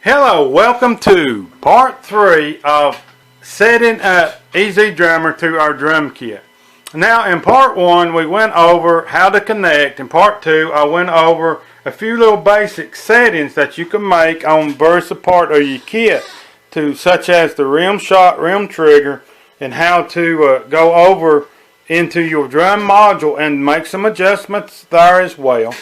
Hello, welcome to part 3 of setting up ezdrummer to our drum kit. Now in part 1 we went over how to connect. In part 2 I went over a few little basic settings that you can make on various part of your kit, such as the rim shot, rim trigger, and how to go over into your drum module and make some adjustments there as well.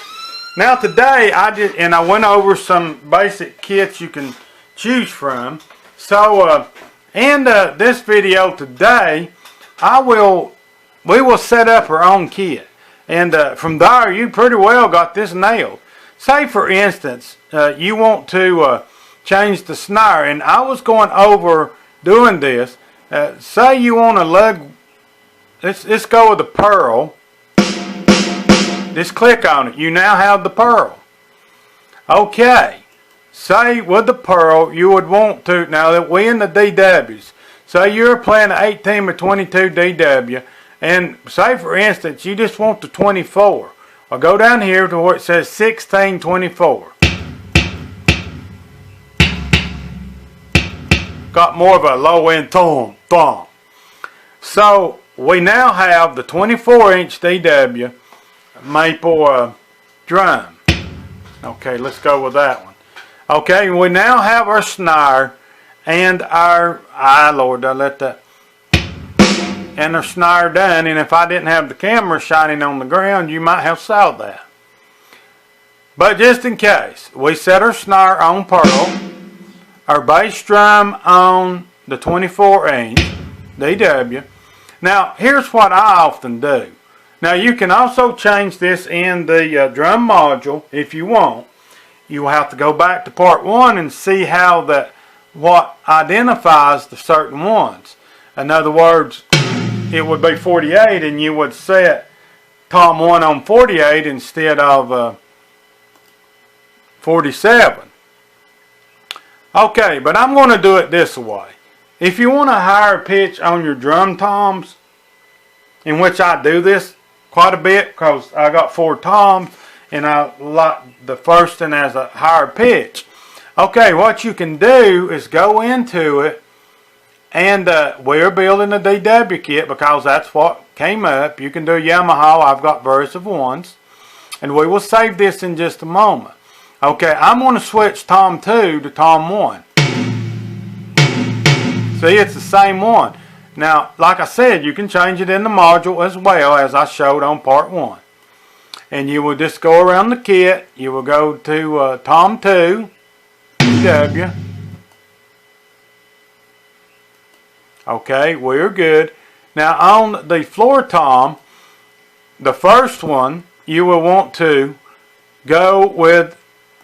Now today I went over some basic kits you can choose from. So in this video today, we will set up our own kit, and from there you pretty well got this nailed. Say for instance you want to change the snare, and I was going over doing this. Say you want to lug. Let's go with the pearl. Just click on it. You now have the pearl. Okay. Say with the pearl you would want to, now that we're in the DWs, say you're playing an 18 or 22 DW, and say for instance you just want the 24. I'll go down here to where it says 1624. Got more of a low end thumb. So we now have the 24-inch DW maple drum. Okay, let's go with that one. Okay, we now have our snare and our Lord, I let that and our snare done. And if I didn't have the camera shining on the ground, you might have saw that. But just in case, we set our snare on pearl, our bass drum on the 24-inch DW. Now here's what I often do. Now you can also change this in the drum module if you want. You will have to go back to part 1 and see how what identifies the certain ones. In other words, it would be 48 and you would set tom 1 on 48 instead of 47. Okay, but I'm going to do it this way. If you want a higher pitch on your drum toms, in which I do this quite a bit because I got 4 toms and I like the first one as a higher pitch. Okay, what you can do is go into it, and we're building a DW kit because that's what came up. You can do Yamaha. I've got various of ones, and we will save this in just a moment. Okay, I'm going to switch tom 2 to tom 1. See, it's the same one. Now, like I said, you can change it in the module as well as I showed on part 1. And you will just go around the kit. You will go to tom 2, DW. Okay, we're good. Now on the floor tom, the first one, you will want to go with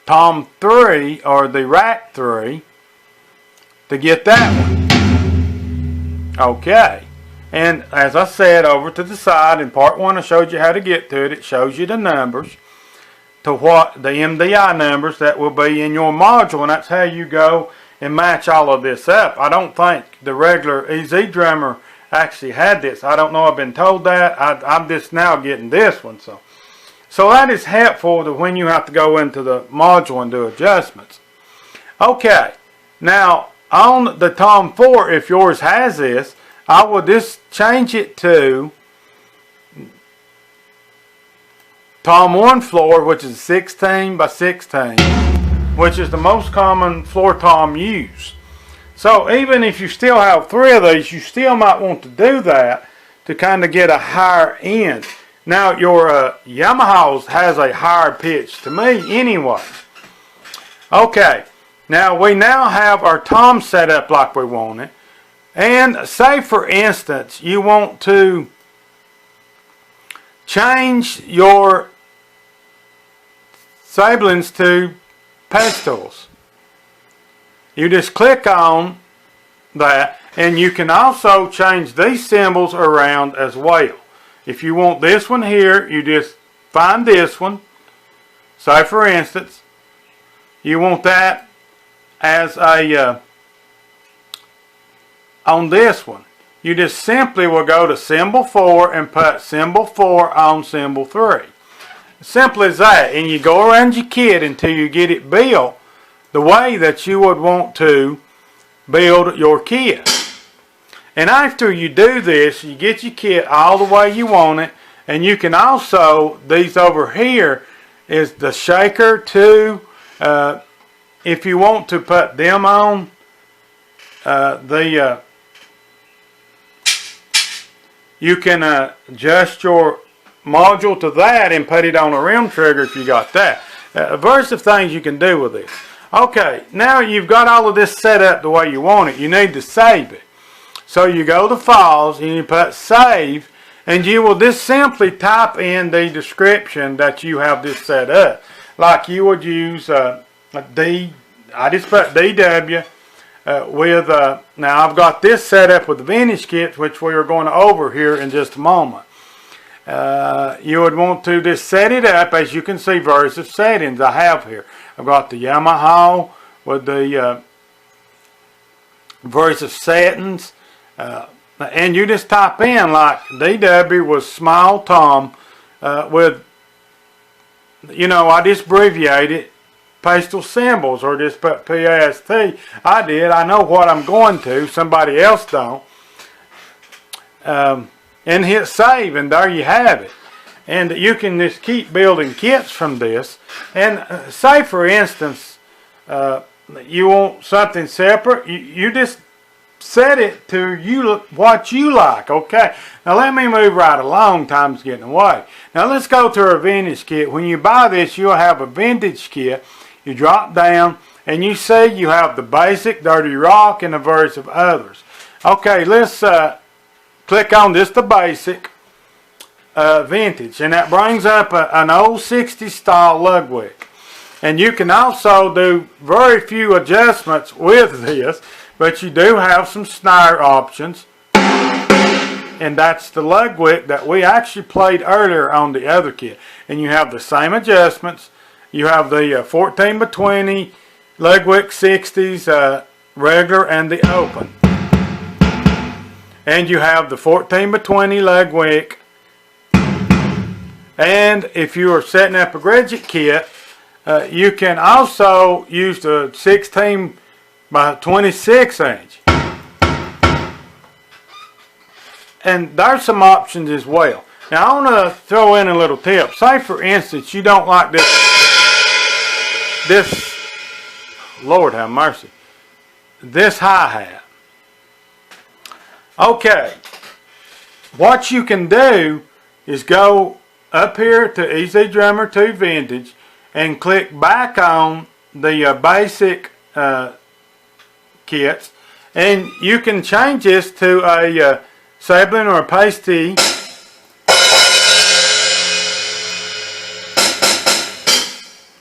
tom 3 or the rack 3 to get that one. Okay, and as I said, over to the side in part 1 I showed you how to get to it. It shows you the numbers to what the MDI numbers that will be in your module, and that's how you go and match all of this up. I don't think the regular ezdrummer actually had this. I don't know, I've been told that. I'm just now getting this one. So that is helpful to when you have to go into the module and do adjustments. Okay, now on the tom 4, if yours has this, I will just change it to tom 1 floor, which is 16 by 16, which is the most common floor tom used. So even if you still have 3 of these, you still might want to do that to kind of get a higher end. Now your Yamaha's has a higher pitch to me anyway. Okay. Now we now have our tom set up like we want it, and say for instance you want to change your sablings to pedestals. You just click on that, and you can also change these symbols around as well. If you want this one here, you just find this one. Say for instance you want that as a on this one. You just simply will go to symbol 4 and put symbol 4 on symbol 3. Simple as that. And you go around your kit until you get it built the way that you would want to build your kit. And after you do this, you get your kit all the way you want it. And you can also, these over here is the shaker too. If you want to put them on, you can adjust your module to that and put it on a rim trigger if you got that. A verse of things you can do with this. Okay, now you've got all of this set up the way you want it. You need to save it. So you go to Files and you put Save, and you will just simply type in the description that you have this set up. Like you would use I just put DW with, now I've got this set up with the vintage kits, which we are going over here in just a moment. You would want to just set it up, as you can see, various settings I have here. I've got the Yamaha with the various settings, and you just type in like DW was small tom with, you know, I just abbreviated pastel symbols or just put PAST. I did. I know what I'm going to. Somebody else don't. And hit save, and there you have it. And you can just keep building kits from this. And say for instance, you want something separate, you just set it to what you like. Okay, now let me move right along, time's getting away. Now let's go to our vintage kit. When you buy this, you'll have a vintage kit. You drop down and you see you have the basic, dirty rock, and a various of others. Okay, let's click on just the basic vintage, and that brings up an old 60s style lugwick. And you can also do very few adjustments with this, but you do have some snare options, and that's the lugwick that we actually played earlier on the other kit. And you have the same adjustments. You have the 14 by 20 lugwick 60s regular and the open. And you have the 14 by 20 lugwick. And if you are setting up a Gridget kit, you can also use the 16 by 26 inch. And there's some options as well. Now I want to throw in a little tip. Say for instance you don't like this, Lord have mercy, this hi-hat. Okay, what you can do is go up here to ezdrummer 2 Vintage and click back on the basic kits, and you can change this to a Sablin or a pasty,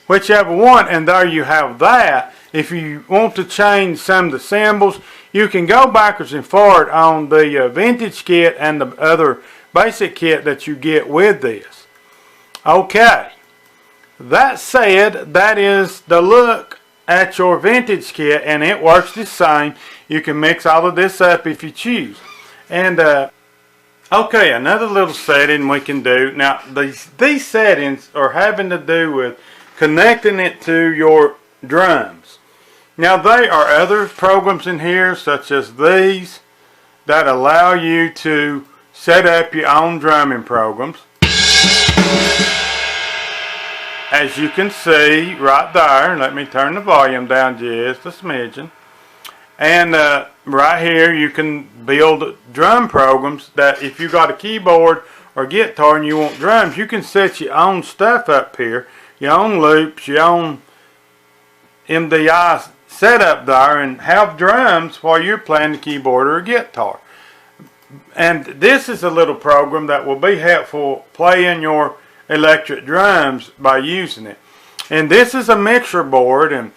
whichever one, and there you have that. If you want to change some of the symbols, you can go backwards and forward on the vintage kit and the other basic kit that you get with this. Okay, that said, that is the look at your vintage kit, and it works the same. You can mix all of this up if you choose. And okay, another little setting we can do. Now these settings are having to do with connecting it to your drums. Now there are other programs in here such as these that allow you to set up your own drumming programs. As you can see right there, let me turn the volume down just a smidgen. And right here you can build drum programs that if you got a keyboard or guitar and you want drums, you can set your own stuff up here, your own loops, your own MDI setup there, and have drums while you're playing the keyboard or a guitar. And this is a little program that will be helpful playing your electric drums by using it. And this is a mixer board, and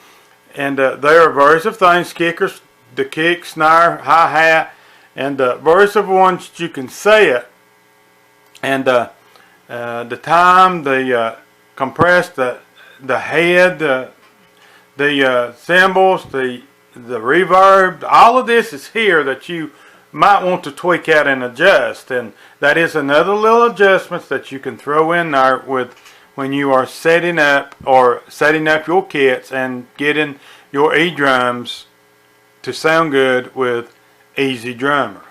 there are various of things: kickers, the kick, snare, hi-hat, and various of ones that you can set. And the time, the compress, the head, the cymbals, the reverb, all of this is here that you might want to tweak out and adjust. And that is another little adjustments that you can throw in there with when you are setting up your kits and getting your E-drums to sound good with EZdrummer.